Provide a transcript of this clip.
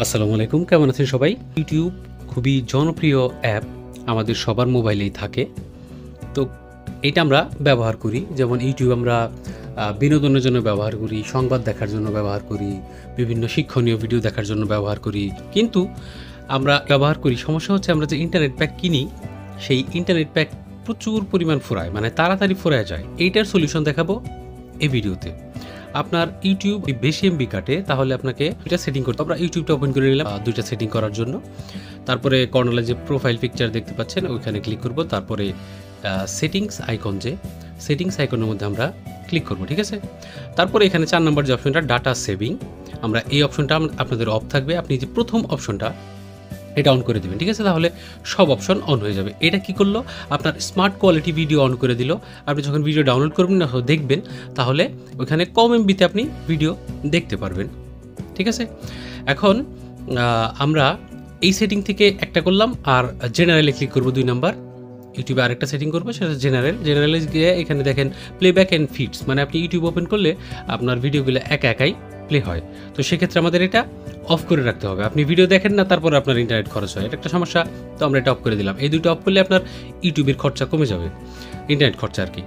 আসসালামু আলাইকুম, কেমন আছেন সবাই? ইউটিউব খুবই জনপ্রিয় অ্যাপ, আমাদের সবার মোবাইলেই থাকে। তো এটা আমরা ব্যবহার করি। যেমন ইউটিউব আমরা বিনোদনের জন্য ব্যবহার করি, সংবাদ দেখার জন্য ব্যবহার করি, বিভিন্ন শিক্ষণীয় ভিডিও দেখার জন্য ব্যবহার করি। কিন্তু আমরা ব্যবহার করি, সমস্যা হচ্ছে আমরা যে ইন্টারনেট প্যাক কিনি, সেই ইন্টারনেট প্যাক প্রচুর পরিমাণ ফুরায়, মানে তাড়াতাড়ি ফুরায় যায়। এইটার সলিউশন দেখাবো এই ভিডিওতে। আপনার ইউটিউব বেশি এমবি কাটে, তাহলে আপনাকে দুইটা সেটিং করতে। আমরা ইউটিউবটা ওপেন করে নিলাম দুইটা সেটিং করার জন্য। তারপরে কর্নারে যে প্রোফাইল পিকচার দেখতে পাচ্ছেন ওইখানে ক্লিক করব। তারপরে সেটিংস আইকন, যে সেটিংস আইকনের মধ্যে আমরা ক্লিক করব, ঠিক আছে। তারপরে এখানে 4 নম্বর যে অপশনটা ডাটা সেভিং, আমরা এই অপশনটা আপনাদের অফ থাকবে। আপনি যে প্রথম অপশনটা এটা অন করে দেবেন, ঠিক আছে। তাহলে সব অপশন অন হয়ে যাবে। এটা কি করলো, আপনার স্মার্ট কোয়ালিটি ভিডিও অন করে দিল। আপনি যখন ভিডিও ডাউনলোড করবেন না দেখবেন, তাহলে ওইখানে কম এমবিতে আপনি ভিডিও দেখতে পারবেন, ঠিক আছে। এখন আমরা এই সেটিং থেকে একটা করলাম, আর জেনারেলে ক্লিক করব 2 নাম্বার। ইউটিউবে আরেকটা সেটিং করবো, সেটা জেনারেলে গিয়ে এখানে দেখেন প্লেব্যাক অ্যান্ড ফিডস, মানে আপনি ইউটিউব ওপেন করলে আপনার ভিডিওগুলো একা একাই প্লে হয়। তো সেক্ষেত্রে আমাদের এটা অফ করে রাখতে হবে। আপনি ভিডিও দেখেন না, তারপরে আপনার ইন্টারনেট খরচ হয়, এটা একটা সমস্যা। তো আমরা এটা অফ করে দিলাম। এই দুটো অফ করলে আপনার ইউটিউবের খরচা কমে যাবে, ইন্টারনেট খরচা আর কি।